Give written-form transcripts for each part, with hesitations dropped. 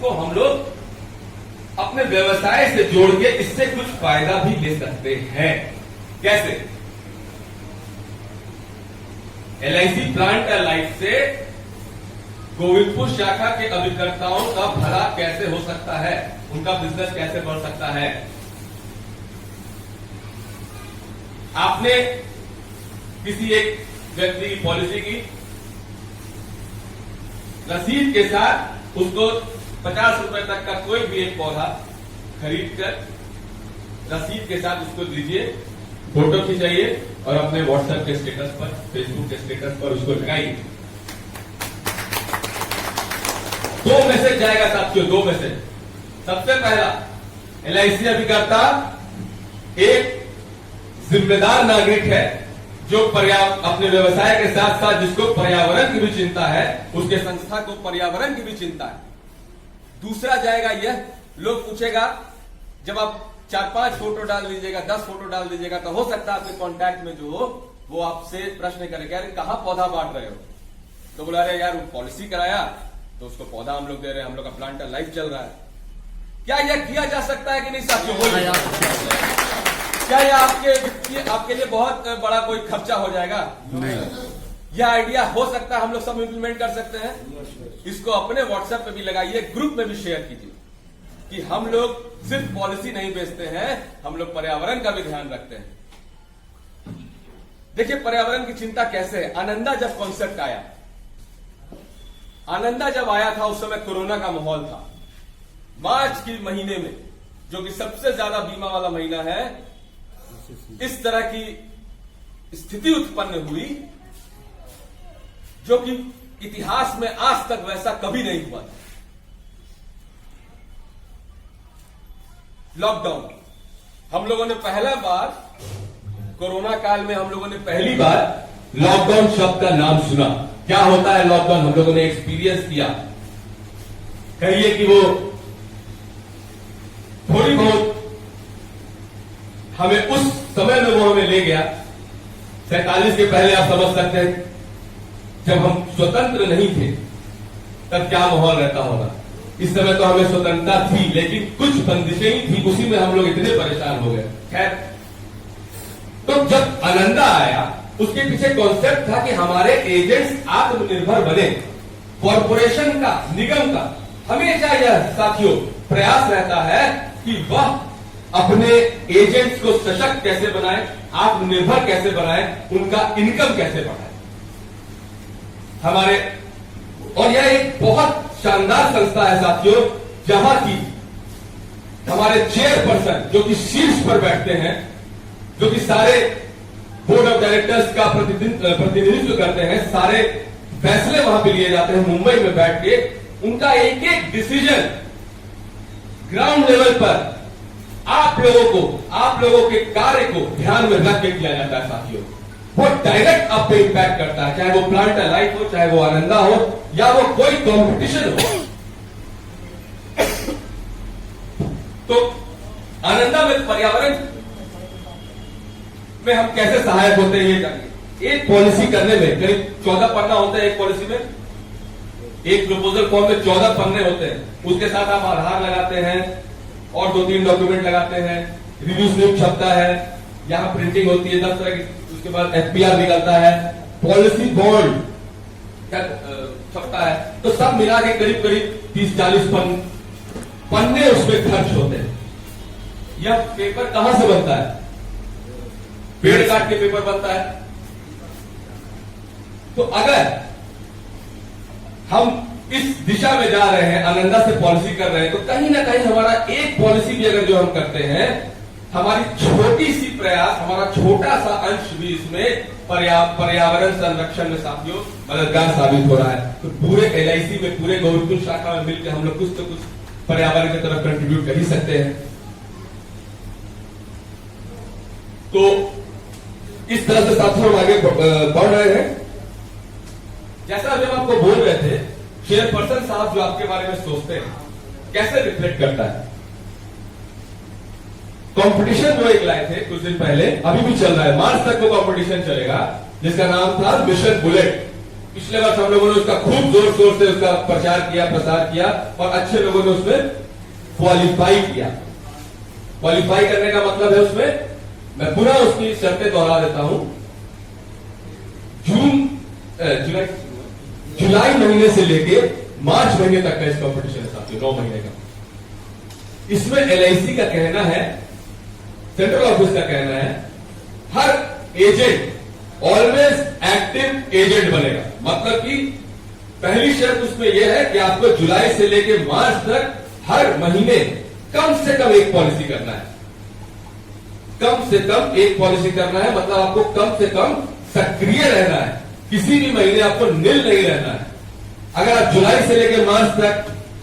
इसको हम लोग अपने व्यवसाय से जोड़ के इससे कुछ फायदा भी ले सकते हैं। कैसे? LIC प्लांट लाइफ से गोविंदपुर शाखा के अभिकर्ताओं का भला कैसे हो सकता है, उनका बिजनेस कैसे बढ़ सकता है। आपने किसी एक व्यक्ति की पॉलिसी की, रसीद के साथ उसको 50 रुपए तक का कोई भी एक पौधा खरीद कर रसीद के साथ उसको दीजिए, फोटो खिंचाइए और अपने व्हाट्सएप के स्टेटस पर, फेसबुक के स्टेटस पर उसको लगाइए। 2 मैसेज जाएगा साथियों, 2 मैसेज। सबसे पहला, LIC अभिकर्ता एक जिम्मेदार नागरिक है जो अपने व्यवसाय के साथ साथ जिसको पर्यावरण की भी चिंता है, उसके संस्था को पर्यावरण की भी चिंता है। दूसरा जाएगा यह, लोग पूछेगा, जब आप 4-5 फोटो डाल दीजिएगा, 10 फोटो डाल दीजिएगा, तो हो सकता है आपके कॉन्टैक्ट में जो हो वो आपसे प्रश्न करेगा, अरे कहां पौधा बांट रहे हो? तो बोला, अरे यार वो पॉलिसी कराया तो उसको पौधा हम लोग दे रहे हैं, हम लोग का प्लांट लाइफ चल रहा है। क्या यह किया जा सकता है कि नहीं साथियों? क्या यह आपके लिए बहुत बड़ा कोई खर्चा हो जाएगा? नहीं। यह आइडिया हो सकता है, हम लोग सब इंप्लीमेंट कर सकते हैं। इसको अपने व्हाट्सएप पे भी लगाइए, ग्रुप में भी शेयर कीजिए कि हम लोग सिर्फ पॉलिसी नहीं बेचते हैं, हम लोग पर्यावरण का भी ध्यान रखते हैं। देखिए पर्यावरण की चिंता कैसे है। आनंदा जब कॉन्सेप्ट आया, आनंदा जब आया था उस समय कोरोना का माहौल था। मार्च के महीने में, जो कि सबसे ज्यादा बीमा वाला महीना है, इस तरह की स्थिति उत्पन्न हुई जो कि इतिहास में आज तक वैसा कभी नहीं हुआ। लॉकडाउन, हम लोगों ने पहला बार कोरोना काल में हम लोगों ने पहली बार लॉकडाउन शब्द का नाम सुना। क्या होता है लॉकडाउन, हम लोगों ने एक्सपीरियंस किया। कहिए कि वो थोड़ी बहुत हमें उस समय में वो हमें ले गया। 47 के पहले आप समझ सकते हैं, जब हम स्वतंत्र नहीं थे तब क्या माहौल रहता होगा। इस समय तो हमें स्वतंत्रता थी, लेकिन कुछ बंदिशें ही थी, उसी में हम लोग इतने परेशान हो गए। खैर, तो जब आनंदा आया, उसके पीछे कॉन्सेप्ट था कि हमारे एजेंट्स आत्मनिर्भर बने। कॉरपोरेशन का, निगम का हमेशा यह साथियों प्रयास रहता है कि वह अपने एजेंट्स को सशक्त कैसे बनाए, आत्मनिर्भर कैसे बनाए, उनका इनकम कैसे बढ़ाए। हमारे, और यह एक बहुत शानदार संस्था है साथियों, जहां की हमारे चेयरपर्सन जो कि शीर्ष पर बैठते हैं, जो कि सारे बोर्ड ऑफ डायरेक्टर्स का प्रतिनिधित्व करते हैं, सारे फैसले वहां पे लिए जाते हैं मुंबई में बैठ के। उनका एक एक डिसीजन ग्राउंड लेवल पर आप लोगों के कार्य को ध्यान में रख के किया जाता है साथियों। वो डायरेक्ट आप पे इंपैक्ट करता है, चाहे वो प्लांट लाइफ हो, चाहे वो आनंदा हो, या वो कोई कंपटीशन हो। तो आनंदा में पर्यावरण में हम कैसे सहायक होते हैं ये जानिए। एक पॉलिसी करने में करीब 14 पन्ना होते हैं। एक पॉलिसी में, एक प्रपोजल फॉर्म में 14 पन्ने होते हैं। उसके साथ आप आधार लगाते हैं और 2-3 डॉक्यूमेंट लगाते हैं, रिव्यू स्लिप छपता है, यहां प्रिंटिंग होती है 10 तरह की, उसके बाद FPR निकलता है, पॉलिसी बॉन्ड छपता है। तो सब मिला के करीब 30-40 पन्ने उसमें खर्च होते हैं। यह पेपर कहां से बनता है? पेड़ काट के पेपर बनता है। तो अगर हम इस दिशा में जा रहे हैं, आनंदा से पॉलिसी कर रहे हैं, तो कहीं ना कहीं हमारा एक पॉलिसी भी अगर जो हम करते हैं, हमारी छोटी सी प्रयास, हमारा छोटा सा अंश भी इसमें पर्यावरण संरक्षण में साथियों मददगार साबित हो रहा है। तो पूरे LIC में, पूरे गोविंदपुर शाखा में मिलकर हम लोग कुछ तो कुछ पर्यावरण की तरफ कंट्रीब्यूट कर ही सकते हैं। तो इस तरह से साथियों हम आगे बढ़ रहे हैं। जैसा जब आपको बोल रहे थे, चेयरपर्सन साहब जो आपके बारे में सोचते हैं, कैसे रिफ्लेक्ट करता है। कंपटीशन जो एक लाए थे कुछ दिन पहले, अभी भी चल रहा है, मार्च तक वो कंपटीशन चलेगा, जिसका नाम था मिशन बुलेट। पिछले वर्ष हम लोगों ने उसका खूब जोर शोर से उसका प्रचार किया, प्रसार किया और अच्छे लोगों ने उसमें क्वालिफाई किया। क्वालिफाई करने का मतलब है उसमें, मैं पुनः उसकी शर्तें दोहरा देता हूं। जुलाई महीने से लेके मार्च महीने तक का इस कॉम्पिटिशन है साथियों, 9 महीने का। इसमें एलआईसी का कहना है, सेंट्रल ऑफिस का कहना है, हर एजेंट ऑलवेज एक्टिव एजेंट बनेगा। मतलब कि पहली शर्त उसमें यह है कि आपको जुलाई से लेकर मार्च तक हर महीने कम से कम एक पॉलिसी करना है। कम से कम एक पॉलिसी करना है, मतलब आपको कम से कम सक्रिय रहना है, किसी भी महीने आपको निल नहीं रहना है। अगर आप जुलाई से लेकर मार्च तक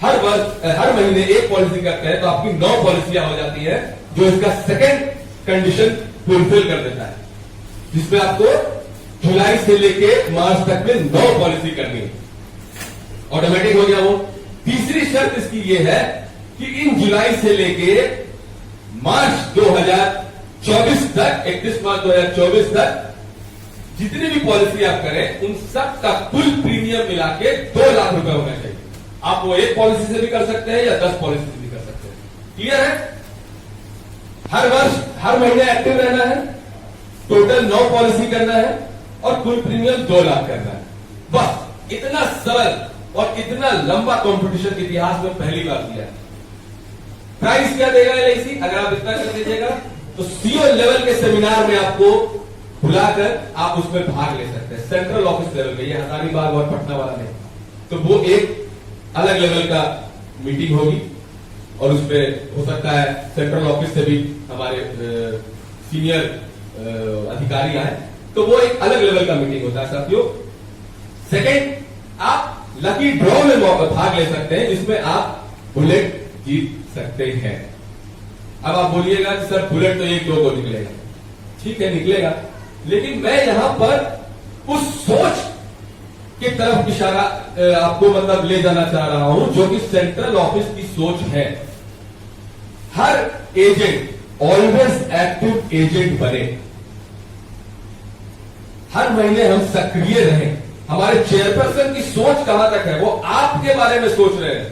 हर महीने एक पॉलिसी करते हैं तो आपकी 9 पॉलिसियां हो जाती है, जो इसका सेकंड कंडीशन फुलफिल कर देता है, जिसमें आपको जुलाई से लेके मार्च तक में 9 पॉलिसी करनी है। ऑटोमेटिक हो गया वो। तीसरी शर्त इसकी ये है कि इन जुलाई से लेके मार्च 2024 तक, 31 मार्च 2024 तक जितनी भी पॉलिसी आप करें उन सब का कुल प्रीमियम मिला के 2 लाख रुपए होना चाहिए। आप वो एक पॉलिसी से भी कर सकते हैं या 10 पॉलिसी से भी कर सकते हैं। क्लियर है? हर वर्ष हर महीने एक्टिव रहना है, टोटल 9 पॉलिसी करना है और कुल प्रीमियम 2 लाख करना है। बस इतना सरल और इतना लंबा कंपटीशन इतिहास में पहली बार दिया है। प्राइस क्या देगा एलआईसी? अगर आप इतना कर दीजिएगा तो सीओ लेवल के सेमिनार में आपको बुलाकर आप उसमें भाग ले सकते हैं, सेंट्रल ऑफिस लेवल पे। ये हजारीबाग और पटना वाला नहीं, तो वो एक अलग लेवल का मीटिंग होगी और उसमें हो सकता है सेंट्रल ऑफिस से भी हमारे सीनियर अधिकारी आए, तो वो एक अलग लेवल का मीटिंग होता है साथियों। सेकंड, आप लकी ड्रॉ में भाग ले सकते हैं, जिसमें आप बुलेट जीत सकते हैं। अब आप बोलिएगा कि सर बुलेट तो 1-2 को निकलेगा। ठीक है, निकलेगा, लेकिन मैं यहां पर उस सोच की तरफ इशारा आपको मतलब ले जाना चाह रहा हूं जो कि सेंट्रल ऑफिस की सोच है। हर एजेंट ऑलवेज एक्टिव एजेंट बने, हर महीने हम सक्रिय रहें। हमारे चेयरपर्सन की सोच कहां तक है? वो आपके बारे में सोच रहे हैं,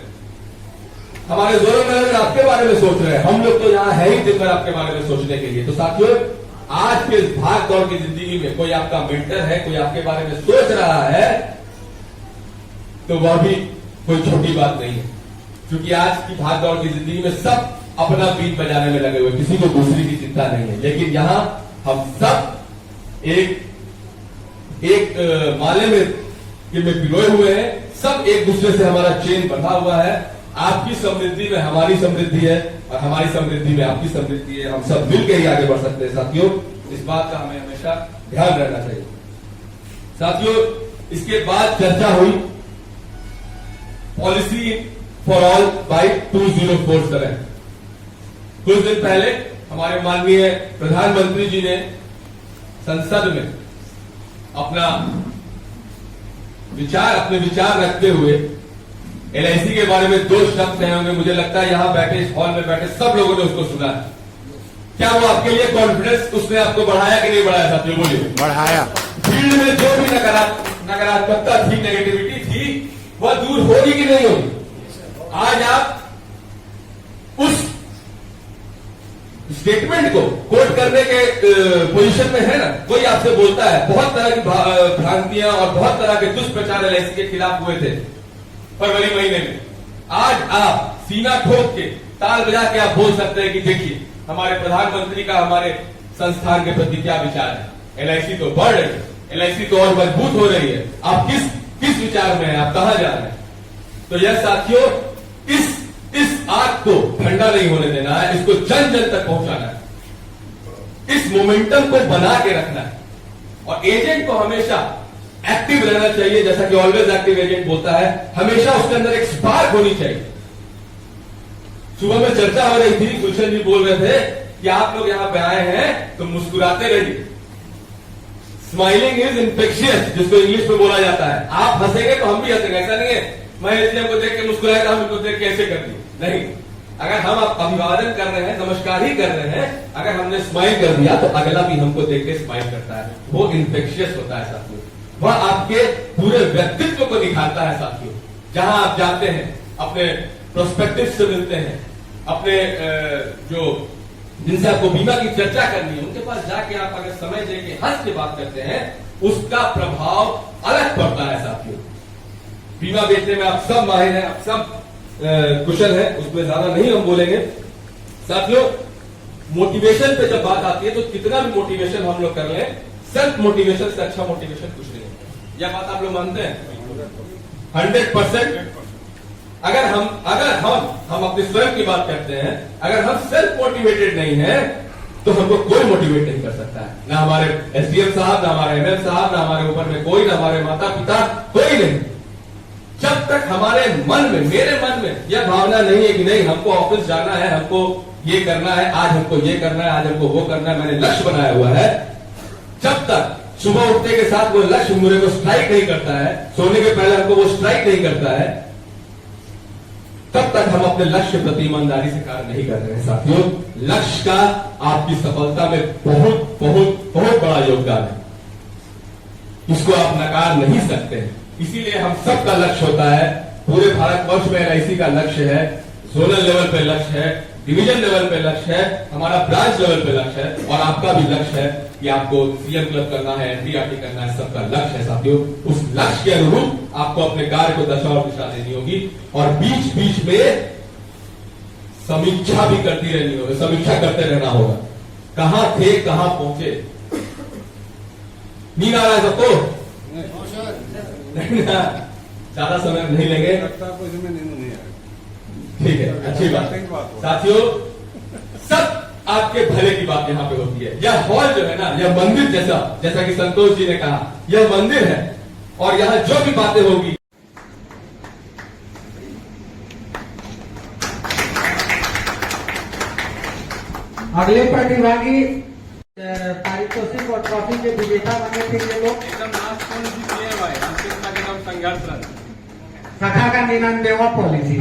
हमारे जोर मैनेजर आपके बारे में सोच रहे हैं। हम लोग तो यहां है ही दिन भर आपके बारे में सोचने के लिए। तो साथियों, आज के इस भाग दौड़ की जिंदगी में कोई आपका मेंटर है, कोई आपके बारे में सोच रहा है, तो वह भी कोई छोटी बात नहीं है। क्योंकि आज की भाग दौड़ की जिंदगी में सब अपना बीट बजाने में लगे हुए, किसी को दूसरी की चिंता नहीं है। लेकिन यहां हम सब एक माले में पिरोए हुए हैं, सब एक दूसरे से हमारा चेन बंधा हुआ है। आपकी समृद्धि में हमारी समृद्धि है और हमारी समृद्धि में आपकी समृद्धि है। हम सब मिलकर ही आगे बढ़ सकते हैं साथियों। इस बात का हमें हमेशा ध्यान रखना चाहिए। साथियों, इसके बाद चर्चा हुई पॉलिसी फॉर ऑल बाय 2047। कुछ दिन पहले हमारे माननीय प्रधानमंत्री जी ने संसद में अपने विचार रखते हुए एलआईसी के बारे में 2 शब्द कहे होंगे। मुझे लगता है यहां बैठे, इस हॉल में बैठे सब लोगों ने उसको सुना है। क्या वो आपके लिए कॉन्फिडेंस उसने आपको बढ़ाया कि नहीं बढ़ाया साथियों? बोलिए। बढ़ाया। फील्ड में जो भी नकारात्मकता थी, नेगेटिविटी थी, वह दूर होगी कि नहीं होगी? आज आप उस स्टेटमेंट को कोट करने के पोजीशन में है ना। कोई आपसे बोलता है, बहुत तरह की भ्रांतियां और बहुत तरह के दुष्प्रचार एलआईसी के खिलाफ हुए थे फरवरी महीने में। आज आप सीना ठोक के, ताल बजा के आप बोल सकते हैं कि देखिए हमारे प्रधानमंत्री का हमारे संस्थान के प्रति क्या विचार है। एलआईसी तो बढ़ रही है, एलआईसी तो और मजबूत हो रही है। आप किस विचार में हैं, आप कहां जा रहे हैं? तो यह साथियों, इस आग को ठंडा नहीं होने देना है, इसको जन जन तक पहुंचाना है, इस मोमेंटम को बना के रखना है। और एजेंट को हमेशा एक्टिव रहना चाहिए, जैसा कि ऑलवेज एक्टिव एजेंट बोलता है। हमेशा उसके अंदर एक स्पार्क होनी चाहिए। सुबह में चर्चा हो रही थी, गुलशन जी बोल रहे थे कि आप लोग यहां पे आए हैं तो मुस्कुराते रहिए। स्माइलिंग इज इन्फेक्शियस, जिसको इंग्लिश में बोला जाता है। आप हंसेंगे तो हम भी हंसेंगे। ऐसा नहीं है महेश जी हमको देख के मुस्कुराए तो हम इनको देख के ऐसे कर दिए, नहीं। अगर हम अभिवादन कर रहे हैं, नमस्कार ही कर रहे हैं, अगर हमने स्माइल कर दिया तो अगला भी हमको देख के स्माइल करता है। वो इन्फेक्शियस होता है साथियों। वह आपके पूरे व्यक्तित्व को दिखाता है साथियों। जहां आप जाते हैं, अपने प्रोस्पेक्टिव से मिलते हैं, अपने जो जिनसे आपको बीमा की चर्चा करनी है उनके पास जाके आप अगर समय दे के हंस के बात करते हैं, उसका प्रभाव अलग पड़ता है साथियों। बीमा बेचने में आप सब माहिर हैं, आप सब कुशल हैं, उसमें ज्यादा नहीं हम बोलेंगे साथियों। मोटिवेशन पे जब बात आती है तो कितना भी मोटिवेशन हम लोग कर लें, सेल्फ मोटिवेशन से अच्छा मोटिवेशन कुछ नहीं है। यह बात आप लोग मानते हैं? 100%। अगर हम अपने स्वयं की बात करते हैं, अगर हम सेल्फ मोटिवेटेड नहीं है तो हमको कोई मोटिवेट नहीं कर सकता है। ना हमारे एसडीएम साहब, ना हमारे एमएल साहब, ना हमारे ऊपर में कोई, ना हमारे माता पिता, कोई नहीं। जब तक हमारे मन में, मेरे मन में यह भावना नहीं है कि नहीं हमको ऑफिस जाना है, हमको ये करना है, आज हमको ये करना है, आज हमको वो करना है, मैंने लक्ष्य बनाया हुआ है, जब तक सुबह उठने के साथ वो लक्ष्य मेरे को स्ट्राइक नहीं करता है, सोने के पहले हमको वो स्ट्राइक नहीं करता है, तब तक हम अपने लक्ष्य प्रति ईमानदारी से कार्य नहीं कर रहे हैं साथियों। लक्ष्य का आपकी सफलता में बहुत बहुत बहुत बड़ा योगदान है, इसको आप नकार नहीं सकते हैं। इसीलिए हम सबका लक्ष्य होता है, पूरे भारतवर्ष में एलआईसी का लक्ष्य है, जोनल लेवल पे लक्ष्य है, डिवीजन लेवल पे लक्ष्य है, हमारा ब्रांच लेवल पे लक्ष्य है, और आपका भी लक्ष्य है कि आपको सीएम क्लब करना है, एनटीआरटी करना है, सबका लक्ष्य है साथियों। उस लक्ष्य के अनुरूप आपको अपने कार्य को दशा और दिशा देनी होगी, और बीच बीच में समीक्षा भी करती रहनी होगी, समीक्षा करते रहना होगा, कहां थे, कहां पहुंचे। नींद आ रहा है सबको? नहीं ना, ज्यादा समय नहीं लेंगे, ठीक है, अच्छी बात साथियों। सब आपके भले की बात यहां पे होती है। यह हॉल जो है ना, यह मंदिर जैसा कि संतोष जी ने कहा, यह मंदिर है, और यहां जो भी बातें होगी, अगले प्रतिभागी पारितोषिक और ट्रॉफी के विजेता बने थे ये लोग। एकदम लास्ट पॉलिसी किए हुआ है, हमसे इसका नाम संघर्ष रन, सखा का 99वां पॉलिसी।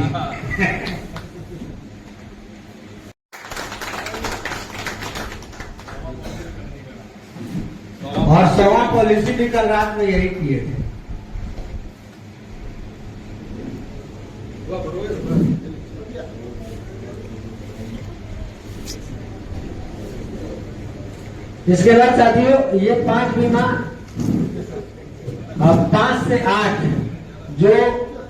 और 100वां पॉलिसी भी कल रात में यही किए थे। इसके बाद साथियों ये 5 बीमा, 5 से 8 जो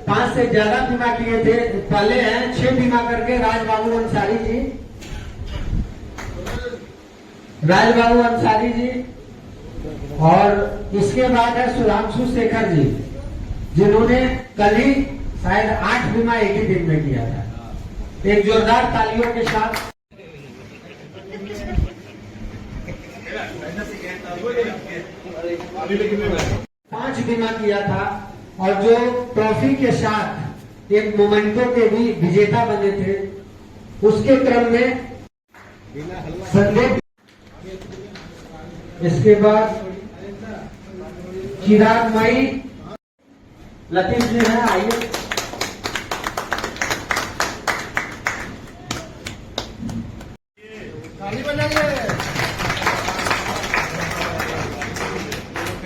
5 से ज्यादा बीमा किए थे पहले हैं, 6 बीमा करके राजबाबू अंसारी जी, और इसके बाद है सुधांशु शेखर जी, जिन्होंने कल ही शायद 8 बीमा एक ही दिन में किया था। एक जोरदार तालियों के साथ। पांच बीमा किया था, और जो ट्रॉफी के साथ एक मोमेंटो के भी विजेता बने थे, उसके क्रम में संदीप। इसके बाद चिराग मई लतीफ जी हैं, आइए।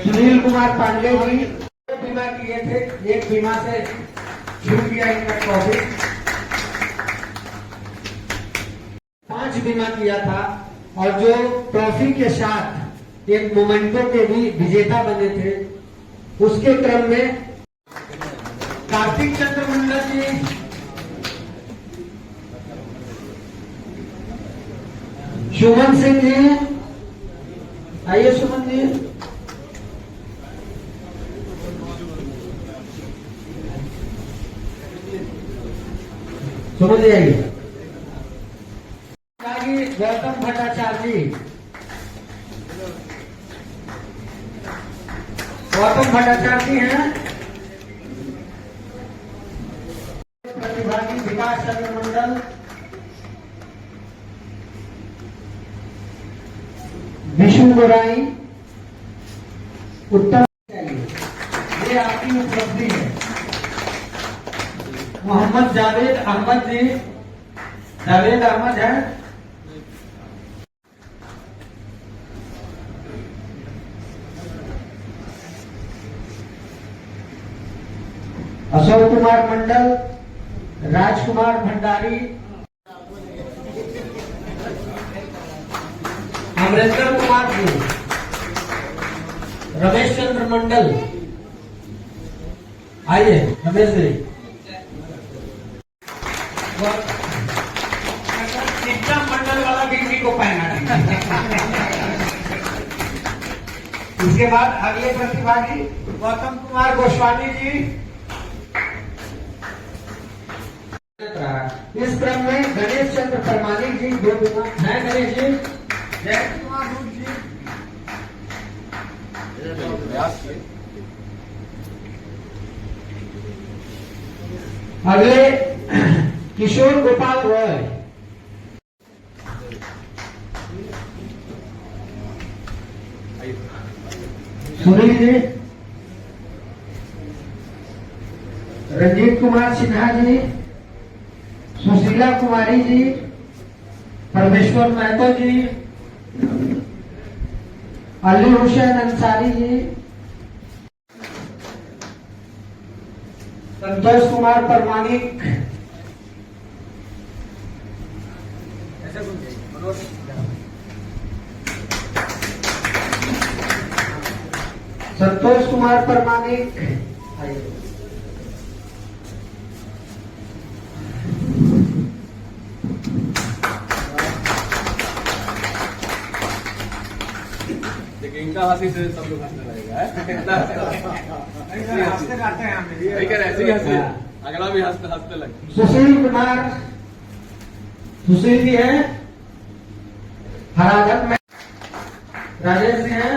सुनील कुमार पांडे जी बीमा किए थे, एक बीमा से छूट गया इनका ट्रॉफी। 5 बीमा किया था, और जो ट्रॉफी के साथ एक मोमेंटो के भी विजेता बने थे, उसके क्रम में कार्तिक चंद्र मंडल जी, सुमन सिंह जी, आइए सुमन जी। समझ जाइए। गौतम भट्टाचार्य जी, गौतम भट्टाचार्य जी हैं। प्रतिभागी विकास चंद्र मंडल, विष्णु गोराई, उत्तर। ये आपकी उपलब्धि है। मोहम्मद जावेद अहमद जी, जावेद अहमद है। अशोक कुमार मंडल, राजकुमार भंडारी, अमरेंद्र कुमार जी, रमेश चंद्र मंडल, आइए रमेश जी। शिक्षा मंडल वाला डिग्री को पहना। इसके बाद अगले प्रतिभागी गौतम कुमार गोस्वामी जी। इस क्रम में गणेश चंद्र परमानिक जी 2 विमान हैं। गणेश जी, जय कुमार जी। अगले किशोर गोपाल रॉय। सुनील जी, रंजीत कुमार सिन्हा जी, सुशीला कुमारी जी, परमेश्वर महतो जी, अली हुसैन अंसारी जी, संतोष कुमार परमानिक, संतोष कुमार परमानिक, देखिए इनका हंसी से सब लोग हंसने लगेगा। हंसते रहते हैं हम। ऐसे ही हंसे, अगला भी हंसने लगे। सुशील कुमार, सुशील जी हैं हरागढ़ में। राजेश जी हैं,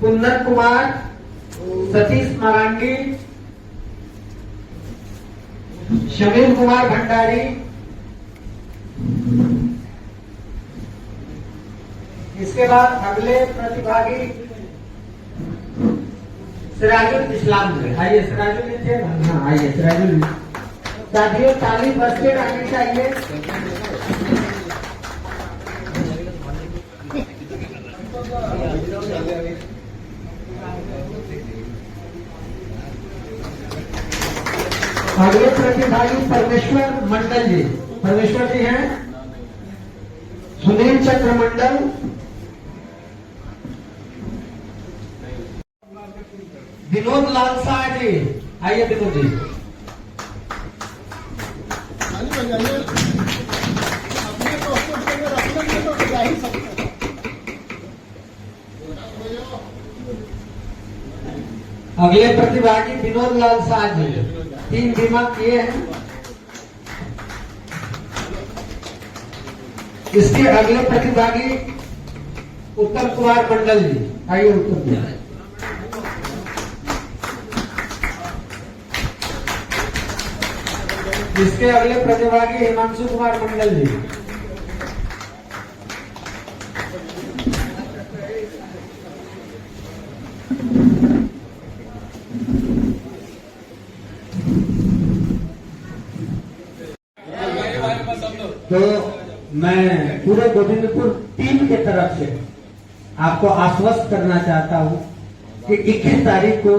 कुंदन कुमार, सतीश मारांगी, शमीर कुमार भंडारी। इसके बाद अगले प्रतिभागी सिराजुल इस्लाम जी। आइए सिराजुल जी थे। हाँ आइए सिराजुल जी। साथियों ताली बजते रहनी चाहिए। अगले प्रतिभागी परमेश्वर मंडल जी। परमेश्वर जी हैं, सुनील चंद्र मंडल, विनोद लाल शाह जी। आइए विनोद जी। अगले प्रतिभागी विनोद लाल शाह जी। 3 दिमाग किए हैं। इसके अगले प्रतिभागी उत्तम कुमार मंडल जी। आइए उत्तम जी। इसके अगले प्रतिभागी हिमांशु कुमार मंडल जी। तो मैं पूरे गोविंदपुर टीम के तरफ से आपको आश्वस्त करना चाहता हूं कि 21 तारीख को,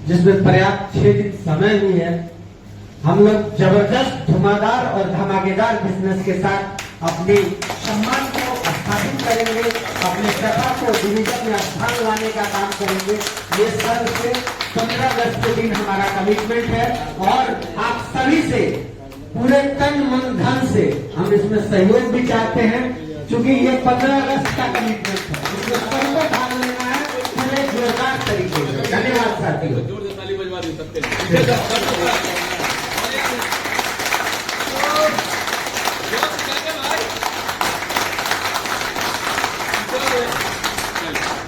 जिसमें पर्याप्त 6 दिन समय भी है, हम लोग जबरदस्त धुआंधार और धमाकेदार बिजनेस के साथ अपनी सम्मान को स्थापित करेंगे, अपने सभा को डिवीजन में स्थान लाने का काम करेंगे। ये सर से 15 अगस्त के दिन हमारा कमिटमेंट है और आप सभी से पूरे तन मन धन से हम इसमें सहयोग भी चाहते हैं, क्योंकि ये 15 अगस्त का कमिटमेंट है। इसमें सबको भाग लेना है पूरे जोरदार तरीके से। धन्यवाद साथियों। जोर से ताली बजवा दी सबके लिए।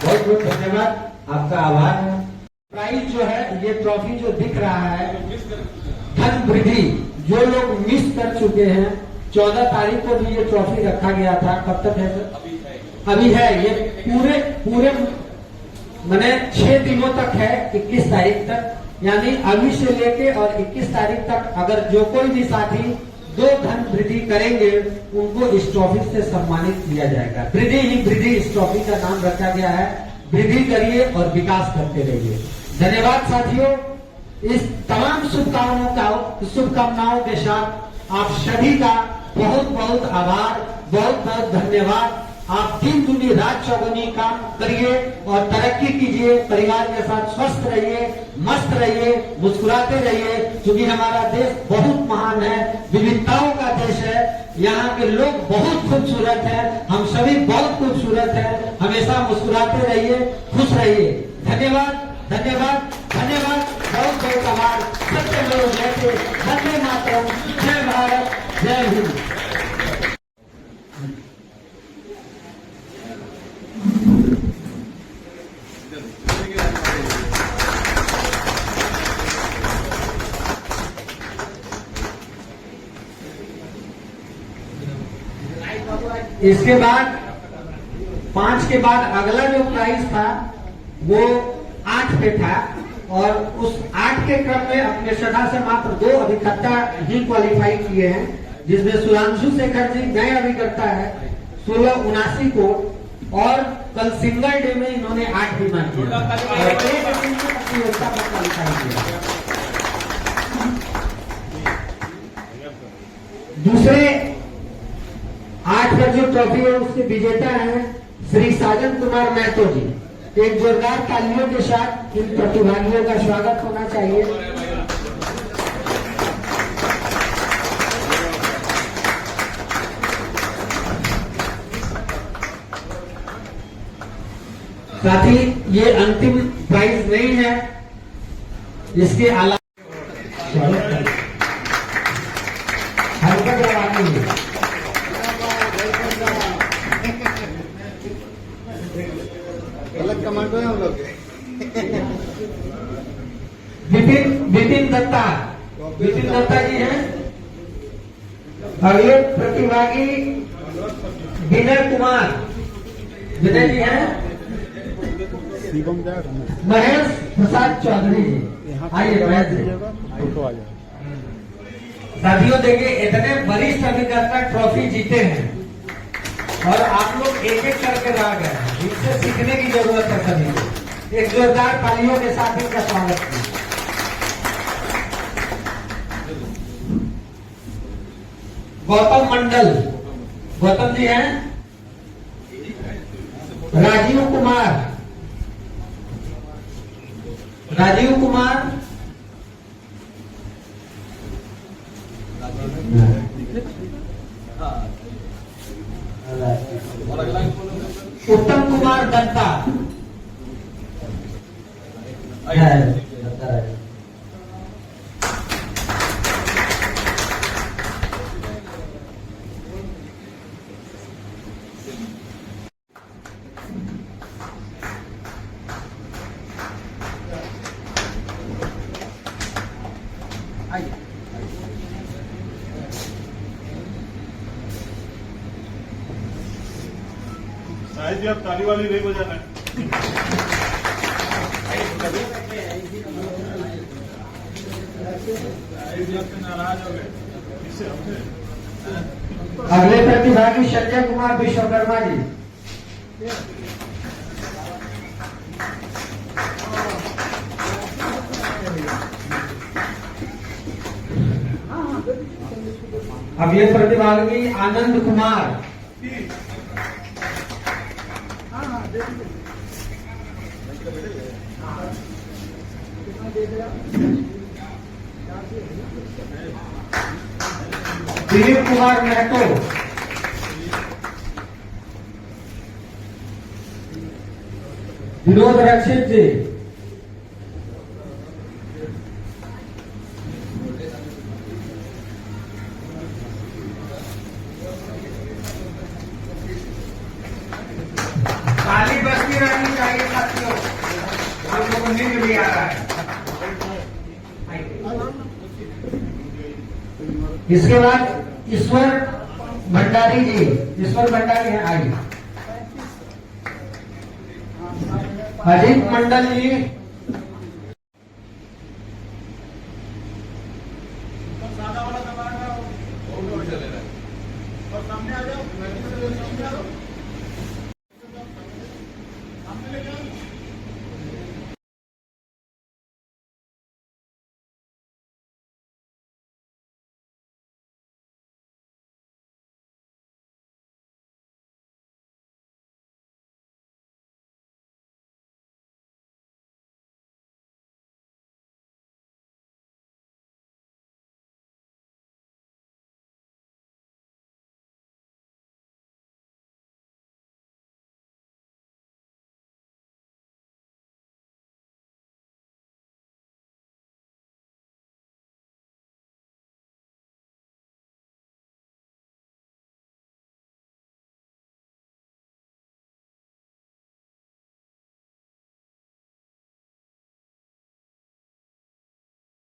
बहुत बहुत धन्यवाद, आपका आभार। प्राइज जो है, ये ट्रॉफी जो दिख रहा है, धन वृद्धि, जो लोग मिस कर चुके हैं, 14 तारीख को भी ये ट्रॉफी रखा गया था। कब तक है सर? अभी है। ये पूरे मैंने 6 दिनों तक है, 21 तारीख तक। यानी अभी से लेके और 21 तारीख तक अगर जो कोई भी साथी 2 धन वृद्धि करेंगे, उनको इस ट्रॉफी से सम्मानित किया जाएगा। वृद्धि ही वृद्धि इस ट्रॉफी का नाम रखा गया है। वृद्धि करिए और विकास करते रहिए। धन्यवाद साथियों। इस तमाम शुभकामनाओं के साथ आप सभी का बहुत बहुत आभार, बहुत बहुत धन्यवाद। आप दिन दुनी रात चौगुनी काम करिए और तरक्की कीजिए, परिवार के साथ स्वस्थ रहिए, मस्त रहिए, मुस्कुराते रहिए, क्योंकि हमारा देश बहुत महान है, विविधताओं का देश है। यहाँ के लोग बहुत खूबसूरत हैं, हम सभी बहुत खूबसूरत हैं। हमेशा मुस्कुराते रहिए, खुश रहिए। धन्यवाद, धन्यवाद, धन्यवाद, बहुत बहुत आभार। सत्यमेव जयते, वंदे मातरम, जय भारत, जय हिंद। इसके बाद 5 के बाद अगला जो प्राइज था वो 8 पे था, और उस 8 के क्रम में अपने सभा से मात्र 2 अभिकर्ता ही क्वालिफाई किए हैं, जिसमें सुधांशु शेखर जी नए अभिकर्ता है 1679 को, और कल सिंगल डे में इन्होंने 8 भी मान किया और एक दिन में प्रतियोगिता पर क्वालिफाई किया। दूसरे 8 का जो ट्रॉफी है उसके विजेता हैं श्री साजन कुमार महतो जी। एक जोरदार तालियों के साथ इन प्रतिभागियों का स्वागत होना चाहिए। साथ ही ये अंतिम प्राइज नहीं है, इसके अलावा हरकत करवानी है। अलग कमांडो है हम लोग। विपिन दत्ता जी हैं। अगले प्रतिभागी विनय जी हैं। महेश प्रसाद चौधरी जी, आइए महेश जी। साथियों देखिए, इतने वरिष्ठ अभिकर्ता ट्रॉफी जीते हैं और आप लोग एक एक करके रह गए हैं, इनसे सीखने की जरूरत है सभी को। एक जोरदार तालियों के साथ इनका स्वागत कीजिए। गौतम मंडल, गौतम जी हैं। राजीव कुमार, उत्तम कुमार दत्ता है। शायद जी आप ताली वाली नहीं बजाना है। नाराज हो गए इससे हमसे। अगले प्रतिभागी संजय कुमार विश्वकर्मा जी। अगले प्रतिभागी आनंद कुमार। दिलीप कुमार महतो। विनोद रक्षित जी। ताली बजती रहनी चाहिए साथियों, हम लोग को नींद भी आ रहा है। इसके बाद ईश्वर भंडारी जी, ईश्वर भंडारी है, आइए। अजीत मंडल जी। सादा वाला दबा रहा हो और सामने आ जाओ।